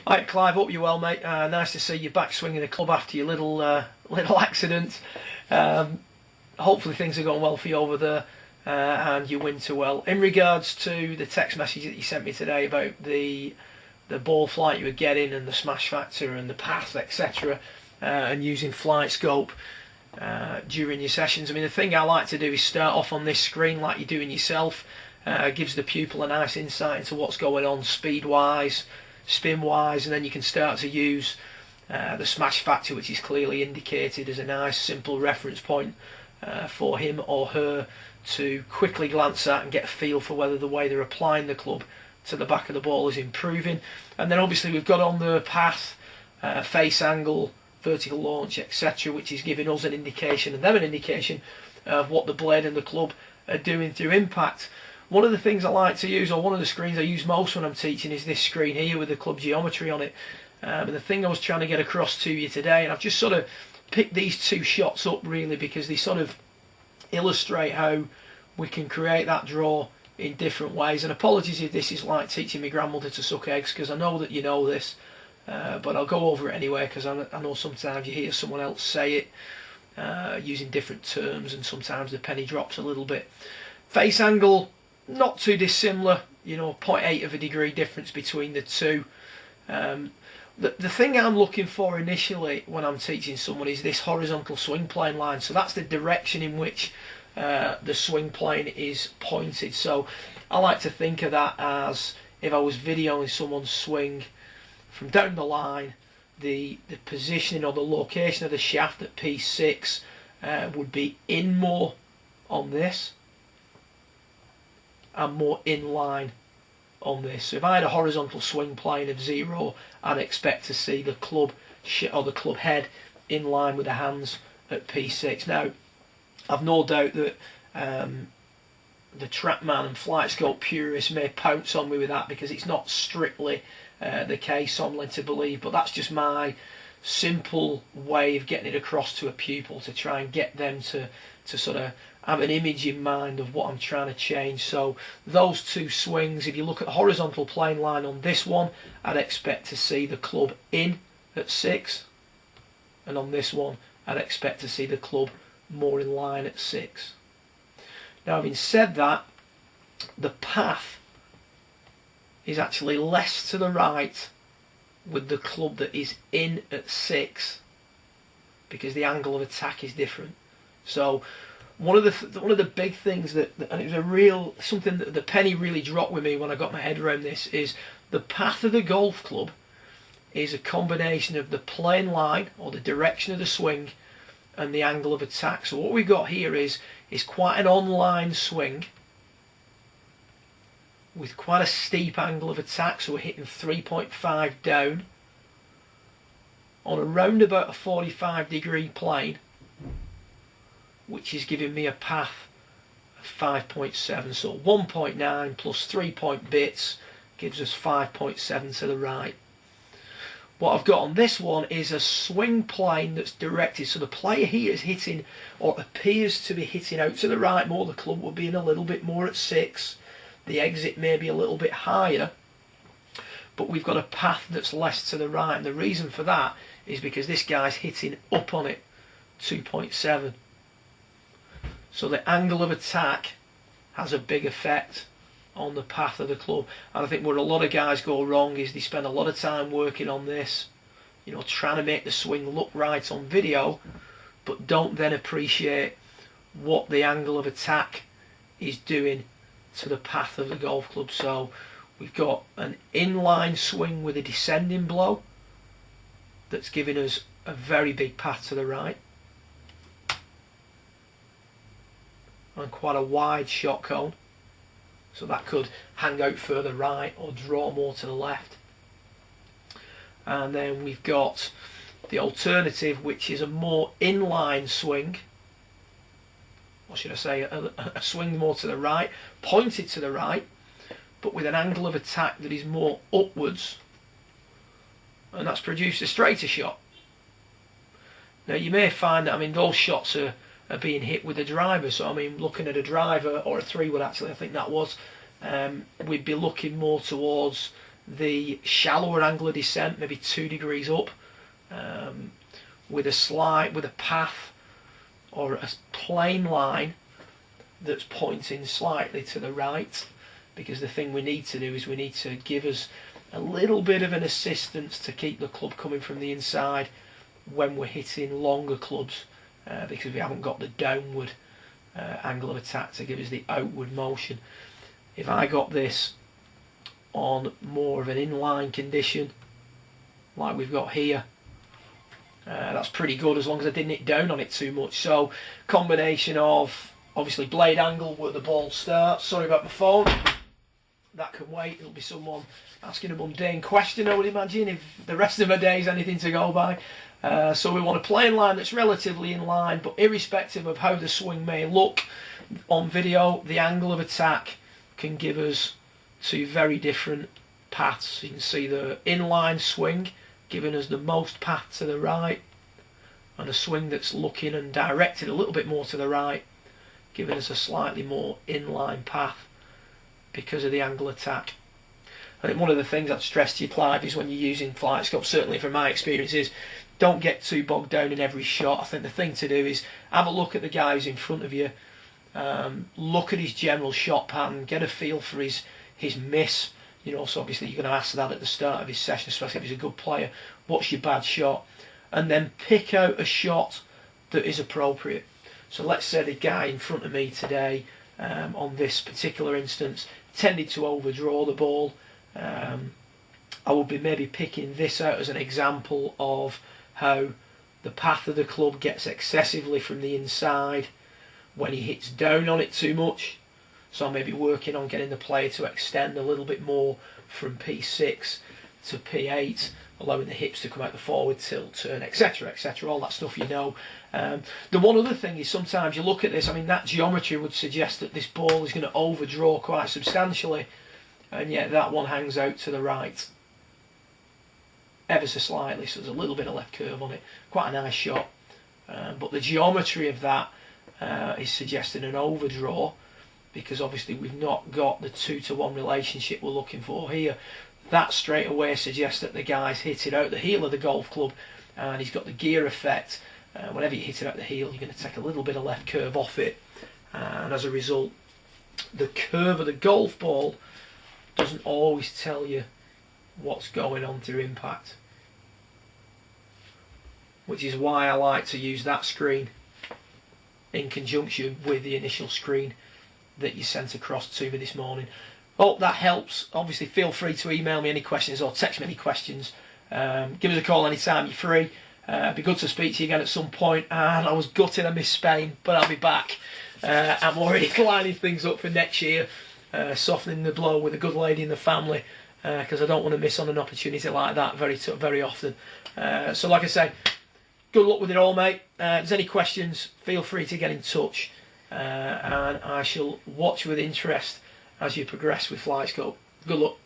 Hi Clive, hope you're well, mate. Nice to see you back swinging the club after your little accident. Um, Hopefully things are going well for you over there, and you winter well. In regards to the text message that you sent me today about the ball flight you were getting and the smash factor and the path, etc., and using flight scope during your sessions. I mean, the thing I like to do is start off on this screen like you're doing yourself. Gives the pupil a nice insight into what's going on speed-wise, spin-wise, and then you can start to use the smash factor, which is clearly indicated as a nice, simple reference point for him or her to quickly glance at and get a feel for whether the way they're applying the club to the back of the ball is improving. And then obviously we've got on the path, face angle, vertical launch, etc., which is giving us an indication and them an indication of what the blade and the club are doing through impact. One of the things I like to use, or one of the screens I use most when I'm teaching, is this screen here with the club geometry on it. And the thing I was trying to get across to you today, and I've just sort of picked these two shots up really because they sort of illustrate how we can create that draw in different ways. And apologies if this is like teaching my grandmother to suck eggs, because I know that you know this, but I'll go over it anyway because I know sometimes you hear someone else say it using different terms, and sometimes the penny drops a little bit. Face angle, not too dissimilar, 0.8 of a degree difference between the two. The thing I'm looking for initially when I'm teaching someone is this horizontal swing plane line. So that's the direction in which the swing plane is pointed. So I like to think of that as if I was videoing someone's swing from down the line, the positioning or the location of the shaft at P6 would be in more on this and more in line on this. So if I had a horizontal swing plane of 0, I'd expect to see the club or the club head in line with the hands at P6. Now, I've no doubt that the TrackMan and FlightScope purists may pounce on me with that because it's not strictly the case, I'm led to believe, but that's just my simple way of getting it across to a pupil to try and get them to sort of have an image in mind of what I'm trying to change. So those two swings, if you look at the horizontal plane line on this one, I'd expect to see the club in at 6, and on this one I'd expect to see the club more in line at 6. Now, having said that, the path is actually less to the right with the club that is in at 6 because the angle of attack is different. So one of the big things that and it was something that the penny really dropped with me when I got my head around this, is the path of the golf club is a combination of the plane line or the direction of the swing and the angle of attack. So what we've got here is quite an on-line swing with quite a steep angle of attack, so we're hitting 3.5 down on around about a 45 degree plane, which is giving me a path of 5.7. So 1.9 plus 3 point bits gives us 5.7 to the right. What I've got on this one is a swing plane that's directed, so the player here is hitting, or appears to be hitting out to the right more. The club will be in a little bit more at 6. The exit may be a little bit higher, but we've got a path that's less to the right, and the reason for that is because this guy's hitting up on it, 2.7. So the angle of attack has a big effect on the path of the club. And I think where a lot of guys go wrong is they spend a lot of time working on this, trying to make the swing look right on video, but don't then appreciate what the angle of attack is doing to the path of the golf club. So we've got an inline swing with a descending blow that's giving us a very big path to the right, and quite a wide shot cone, so that could hang out further right or draw more to the left. And then we've got the alternative, which is a more inline swing, or should I say a swing more to the right, pointed to the right, but with an angle of attack that is more upwards, and that's produced a straighter shot. Now you may find that, those shots are being hit with a driver. So looking at a driver or a 3-wood, actually I think that was, we'd be looking more towards the shallower angle of descent, maybe 2 degrees up, with a path or a plane line that's pointing slightly to the right, because the thing we need to do is we need to give us a little bit of an assistance to keep the club coming from the inside when we're hitting longer clubs, because we haven't got the downward angle of attack to give us the outward motion. If I got this on more of an inline condition like we've got here, that's pretty good, as long as I didn't hit down on it too much. So combination of obviously blade angle where the ball starts. Sorry about my phone, that can wait. It'll be someone asking a mundane question, I would imagine, if the rest of my day is anything to go by. So we want a plane line that's relatively in line, but irrespective of how the swing may look on video, the angle of attack can give us 2 very different paths. You can see the inline swing giving us the most path to the right, and a swing that's looking and directed a little bit more to the right, giving us a slightly more inline path because of the angle attack. I think one of the things I'd stress to you, Clive, is when you're using flight scope, certainly from my experience, is don't get too bogged down in every shot. I think the thing to do is have a look at the guy who's in front of you, look at his general shot pattern, get a feel for his miss. You know, so obviously you're going to ask that at the start of his session, especially if he's a good player. What's your bad shot? And then pick out a shot that is appropriate. So let's say the guy in front of me today, on this particular instance, tended to overdraw the ball. I would be maybe picking this out as an example of how the path of the club gets excessively from the inside when he hits down on it too much. So maybe working on getting the player to extend a little bit more from P6 to P8, allowing the hips to come out the forward tilt, turn, etc., etc., all that stuff you know. The one other thing is sometimes you look at this, I mean, that geometry would suggest that this ball is going to overdraw quite substantially, and yet that one hangs out to the right ever so slightly, so there's a little bit of left curve on it. Quite a nice shot, but the geometry of that is suggesting an overdraw, because obviously we've not got the 2-to-1 relationship we're looking for here. That straight away suggests that the guy's hit it out the heel of the golf club, and he's got the gear effect. Whenever you hit it out the heel, you're going to take a little bit of left curve off it, and as a result, the curve of the golf ball doesn't always tell you what's going on through impact, which is why I like to use that screen in conjunction with the initial screen that you sent across to me this morning. Hope that helps. Obviously feel free to email me any questions or text me any questions. Give us a call anytime you're free. It'd be good to speak to you again at some point. And I was gutted I missed Spain, but I'll be back. I'm already lining things up for next year, softening the blow with a good lady in the family, because I don't want to miss on an opportunity like that very often. So like I say, good luck with it all, mate. If there's any questions, feel free to get in touch, and I shall watch with interest as you progress with FlightScope. Good luck.